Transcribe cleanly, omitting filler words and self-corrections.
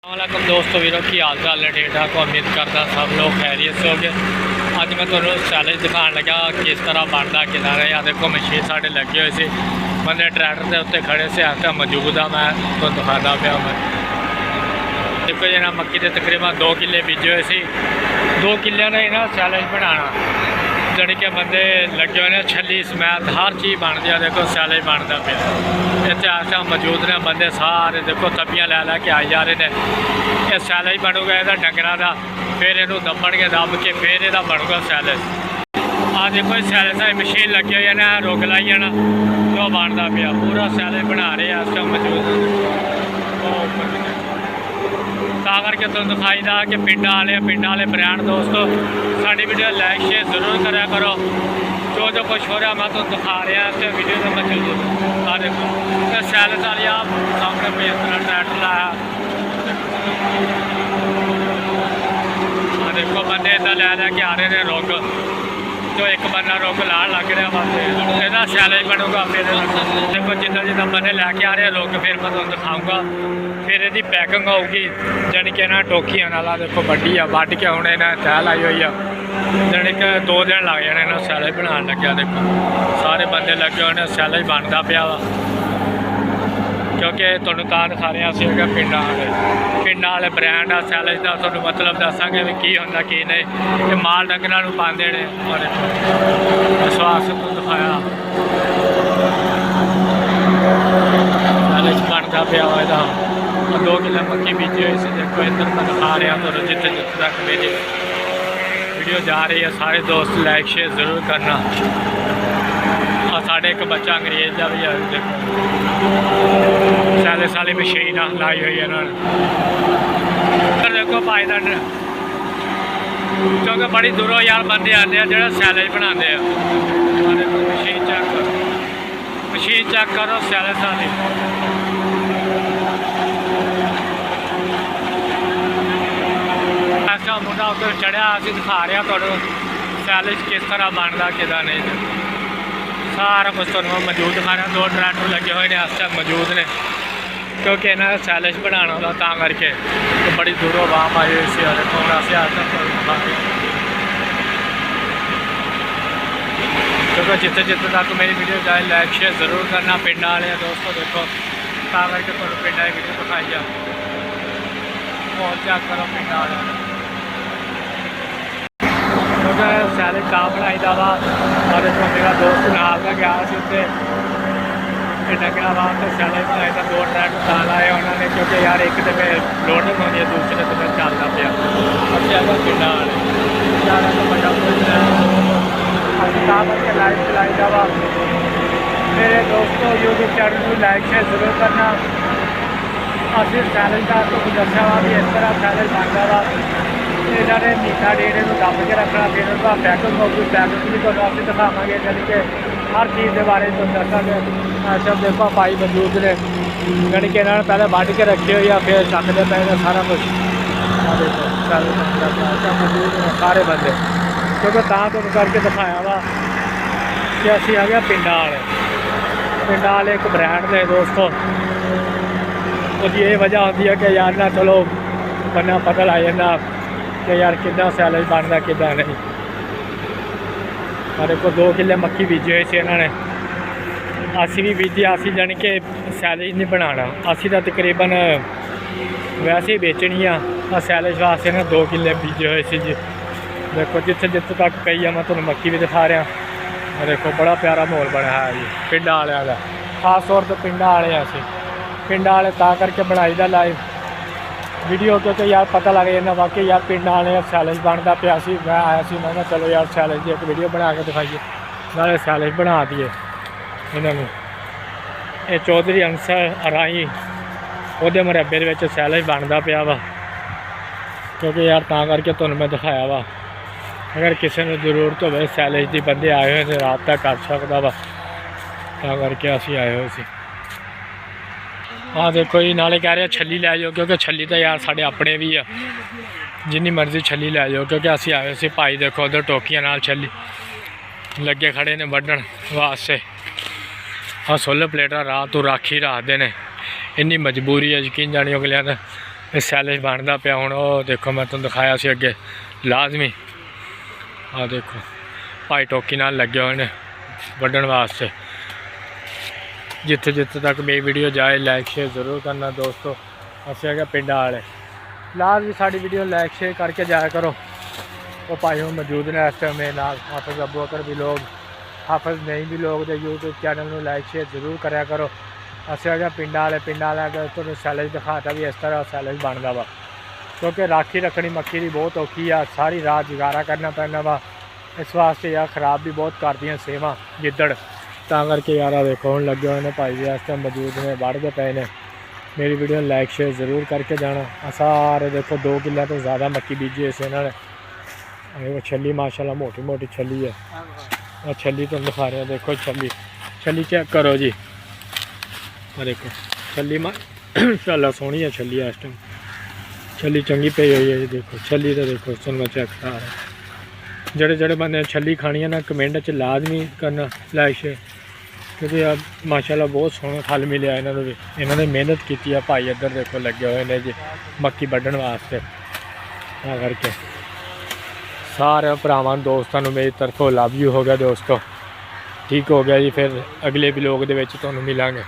वालेकुम दोस्तों वीरों की हाल चाल है ठीक ठाक। उम्मीद करता सब लोग खैरियत से होंगे। अज मैं तुम्हें चैलेंज दिखाने लगा किस तरह बनता किनारा। या देखो मशीन साढ़े लगे हुए थे, बंदे ट्रैक्टर के उत्ते खड़े से आते मौजूद आ। मैं तो दिखाता पाया मैं देखो जी ना मक्की के तकरीबन 2 किले बीजे हुए थे। 2 किलियां ने ना चैलेंज बनाना जानी कि बंदे लगे हुए हैं। छली समैत हर चीज़ बनती है। देखो चैलेंज बनता पे इतने मौजूद ने बंदे सारे देखो तबियाँ लै के आई जा रहे हैं। ये चैलेंज बनूगा यदा डंगरां का, फिर इनू दबणगे, दब के फिर यदा बनूगा चैलेंज। आ देखो चैलेंज की मशीन लगी हुई है ना, रुक लाई है ना तो बनता पाया पूरा चैलेंज बना रहे हैं इस टाइम मौजूद। करके तुम दिखाई दा कि पिंड वाले ब्रांड दोस्तों साड़ी वीडियो लाइक शेयर जरूर करा करो। जो कुछ हो रहा मैं तुम दिखा रहा इस वीडियो में मैं चल आ देखो सैलस वाली आप सामने कोई इस तरह ट्रैक्टर लाया। देखो बंदे इदा लैके आ रहे हैं रुग, जो एक बंदा रुग ला लग रहा बस यदा सैलज बनूगा। फिर देखो जिदा जिदा बंदे लैके आ रहे हैं रुग, फिर मैं तुम दिखाऊँगा। फिर यदी पैकिंग होगी जानी कि ना टोकिया नाला देखो वड्डी आ, वड्ड के हूँ इन्हें तह लाई हुई है। जानी कि 2 दिन लग जाने ना सैलज बनाने लग्या। देखो सारे बंदे लगे हुए सैलज बनता पाया वा, क्योंकि तुहानूं तां दिखा रहे हैं पिंड वाले ब्रांड आ सैलज का। तुहानूं मतलब दसांगे भी की होंदा की नहीं। ये माल डंगरां नूं पांदे ने और विश्वास तो दिखाया सैलज बनता पाया वा। इहदा 2 किलो मक्की बीजी हुई सी। देखो इधर मैं दिखा रहा तुहानूं जिथे जिथे तक मेरी वीडियो जा रही है। सारे दोस्त लाइक शेयर जरूर करना। साढ़े एक बच्चा अंग्रेज का भी है। देखो सैलस वाली मशीन लाई हुई है इन्होंने। देखो भाई क्योंकि बड़ी दूरों यार बंदे आते हैं जो सैलज बनाते हैं। मशीन चेक करो सैलस वाली। ऐसा मुंडा उधर चढ़िया अभी दिखा रहा थोड़ा सैलज किस तरह बनता कि नहीं। सारा कुछ तुहानूं मौजूद दिखा रहा। 2 ट्रैक्टर लगे हुए हैं इस टाइम मौजूद ने, क्योंकि इन्हें सैलज बनाना होता तां करके तो बड़ी दूरों आवाम आई हुई सी। क्योंकि जिते जिते तक मेरी वीडियो जाए लाइक शेयर जरूर करना। पिंड वाले दोस्तों देखो तां करके तुहानूं पिंड की वीडियो दिखाई है। और चेक करो पिंड वाले सैलज का बनाई दा वा। और देखो मेरा दोस्त नाल का गया उत्ते डंगरा वास्ते सैलज बनाई दा। 2 ट्रैक्टर दा लाए उन्होंने, क्योंकि यार एक तो लोडिंग होती है दूसरे तो चलता पाया। अब पिंड वाले लाइक चलाई दा वा। मेरे दोस्तों यूट्यूब चैनल को लाइक शेयर जरूर करना। अभी सैलज का आपको दसा वा भी इस तरह सैलज बनता वा। इन्होंने मीठा डेरे को दब के रखना, फिर उनका पैकिंग होगी। पैकिंग भी तो अभी दिखावे यानी कि हर चीज़ के बारे में दसांगे। अच्छा देखो भाई मौजूद ने यानी कि इन्होंने पहले वढ़ के रखे हुए या फिर चकते पे सारा कुछ। देखो मौजूद ने सारे बंदे, क्योंकि तुम करके दिखाया वा कि असी आ गया पिंड वाले एक ब्रांड ने दोस्तों। उसकी ये वजह होती है कि यार ना चलो बना पता लग जाता कि यार कितना सैलज बनता कि नहीं। और को 2 किले मक्की बीजी हुई सी इन्होंने। असी भी बीजी असी जानी कि सैलज नहीं बनाना। असी तो तकरीबन वैसे ही बेचनी आ। सैलज वास्ते ना 2 किले बीजे हुए सी जी। देखो जिथे जिथे तक कई है मैं तुहानूं मक्की भी दिखा रहा। देखो बड़ा प्यारा माहौल बना है जी पिंड वालों का। खास तौर पर पिंड वाले असी पिंड वाले तां करके बनाई दा लाइव वीडियो, क्योंकि यार पता लग जाता वाकई यार पिंड वाले सैलज बनता पाया सी। मैं आया सी मैं चलो यार सैलज की एक वीडियो बना के दिखाइए, नाले सैलज बना दिए इन्होंने। ये चौधरी अंसर राई वो मरबे के सैलज बनता पाया वा, क्योंकि यार तां करके तुहानूं मैं दिखाया वा। अगर किसी को जरूरत हो सैलज की बंदे आए हुए तो राबता कर सकता वा, तां करके असीं आए हुए सी। हाँ देखो जी नाले कह रहे छली लै जाओ, क्योंकि छली तो यार साढ़े अपने भी आ, जिन्नी मर्जी छली लै जाओ। क्योंकि असीं आए सी भाई देखो उधर टोकियां नाल छली लगे खड़े ने वड्ढण वास्ते। हाँ 16 प्लेटा रात तो राखी रखते हैं। इन्नी मजबूरी है यकीन जानी अगलियां ਇਹ ਸੈਲੇਜ ਬਣਦਾ ਪਿਆ ਹੁਣ। ਉਹ ਦੇਖੋ ਮੈਂ ਤੁਹਾਨੂੰ ਦਿਖਾਇਆ ਸੀ ਅੱਗੇ ਲਾਜ਼ਮੀ। ਆਹ ਦੇਖੋ ਭਾਈ ਟੋਕੀ ਨਾਲ ਲੱਗੇ ਹੋਏ ਨੇ ਵੱਢਣ ਵਾਸਤੇ। ਜਿੱਥੇ ਜਿੱਥੇ ਤੱਕ ਮੇਰੀ ਵੀਡੀਓ ਜਾਏ ਲਾਈਕ ਸ਼ੇਅਰ ਜ਼ਰੂਰ ਕਰਨਾ ਦੋਸਤੋ। ਅਸੀਂ ਹੈਗੇ ਪਿੰਡਾਂ ਵਾਲੇ। ਲਾਜ਼ਮੀ ਸਾਡੀ ਵੀਡੀਓ ਲਾਈਕ ਸ਼ੇਅਰ ਕਰਕੇ ਜਾਇਆ ਕਰੋ। ਉਹ ਭਾਈ ਹੁਣ ਮੌਜੂਦ ਨੇ ਇਸ ਟਾਈਮ ਮੇਰੇ ਨਾਲ, ਹਾਫਿਜ਼ ਅਬੂ ਬਕਰ ਵੀ ਲੋग, ਹਾਫਿਜ਼ ਨਹੀਂ ਵੀ ਲੋग ਦੇ YouTube ਚੈਨਲ ਨੂੰ ਲਾਈਕ ਸ਼ੇਅਰ ਜ਼ਰੂਰ ਕਰਿਆ ਕਰੋ। ਅਸੀਂ ਹੈਗੇ ਪਿੰਡਾਂ ਵਾਲੇ। ਪਿੰਡਾਂ ਵਾਲੇ ਅਗਰ ਤੁਹਾਨੂੰ ਸੈਲੇਜ ਦਿਖਾਤਾ ਵੀ ਇਸ ਤਰ੍ਹਾਂ ਸੈਲੇਜ ਬਣਦਾ ਵਾ, ਕਿਉਂਕਿ ਰਾਖੀ ਰੱਖਣੀ ਮੱਕੀ ਦੀ ਬਹੁਤ ਔਖੀ ਆ। ਸਾਰੀ ਰਾਤ ਜੁਗਾਰਾ ਕਰਨਾ ਪੈਂਦਾ ਵਾ। ਇਸ ਵਾਸਤੇ ਯਾਰ ਖ਼ਰਾਬ ਵੀ ਬਹੁਤ ਕਰਦੀਆਂ ਸੇਵਾਂ ਗਿੱਦੜ, ਤਾਂ ਕਰਕੇ ਯਾਰ ਆ ਦੇਖੋ ਹੁਣ ਲੱਗੇ ਹੋਏ ਨੇ ਭਾਈ ਜੀ ਇਸ ਟਾਈਮ ਮੌਜੂਦ ਨੇ, ਵੱਢਦੇ ਪਏ ਨੇ। ਮੇਰੀ ਵੀਡੀਓ ਲਾਈਕ ਸ਼ੇਅਰ ਜ਼ਰੂਰ ਕਰਕੇ ਜਾਣਾ। ਆ ਸਾਰੇ ਦੇਖੋ 2 ਕਿੱਲਿਆਂ ਤੋਂ ਜ਼ਿਆਦਾ ਮੱਕੀ ਬੀਜੀ ਇਸ ਇਹਨਾਂ ਨੇ। ਉਹ ਛੱਲੀ ਮਾਸ਼ਾਅੱਲਾ ਮੋਟੀ ਮੋਟੀ ਛੱਲੀ ਹੈ। ਆ ਛੱਲੀ ਤੁਹਾਨੂੰ ਦਿਖਾ ਰਿਹਾ, ਦੇਖੋ ਛੱਲੀ ਚੈੱਕ ਕਰੋ ਜੀ। ਆ ਦੇਖੋ ਛੱਲੀ ਮਾਸ਼ਾਅੱਲਾ ਸੋਹਣੀ ਹੈ ਛੱਲੀ। ਇਸ ਟਾਈਮ ਛੱਲੀ ਚੰਗੀ ਪਈ ਹੋਈ ਹੈ ਜੀ। ਦੇਖੋ ਛੱਲੀ ਤਾਂ ਦੇਖੋ ਤੁਹਾਨੂੰ ਮੈਂ ਚੈੱਕ ਕਰਾ ਰਿਹਾ। ਜਿਹੜੇ ਬੰਦੇ ਛੱਲੀ ਖਾਣੀ ਹੈ ਨਾ ਕਮੈਂਟ 'ਚ ਲਾਜ਼ਮੀ ਕਰਨਾ ਲਾਈਕ ਸ਼ੇਅਰ, ਕਿਉਂਕਿ ਆ ਮਾਸ਼ਾਅੱਲਾ ਬਹੁਤ ਸੋਹਣਾ ਫਲ ਮਿਲਿਆ ਇਹਨਾਂ ਨੂੰ ਵੀ। ਇਹਨਾਂ ਨੇ ਮਿਹਨਤ ਕੀਤੀ ਆ ਭਾਈ। ਇੱਧਰ ਦੇਖੋ ਲੱਗੇ ਹੋਏ ਨੇ ਜੀ ਮੱਕੀ ਵੱਢਣ ਵਾਸਤੇ। ਤਾਂ ਕਰਕੇ ਸਾਰੇ ਭਰਾਵਾਂ ਦੋਸਤਾਂ ਨੂੰ ਮੇਰੀ ਤਰਫੋਂ ਲਵ ਯੂ ਹੋ ਗਿਆ ਦੋਸਤੋ। ਠੀਕ ਹੋ ਗਿਆ ਜੀ। ਫਿਰ ਅਗਲੇ ਵਲੋਗ ਦੇ ਵਿੱਚ ਤੁਹਾਨੂੰ ਮਿਲਾਂਗੇ।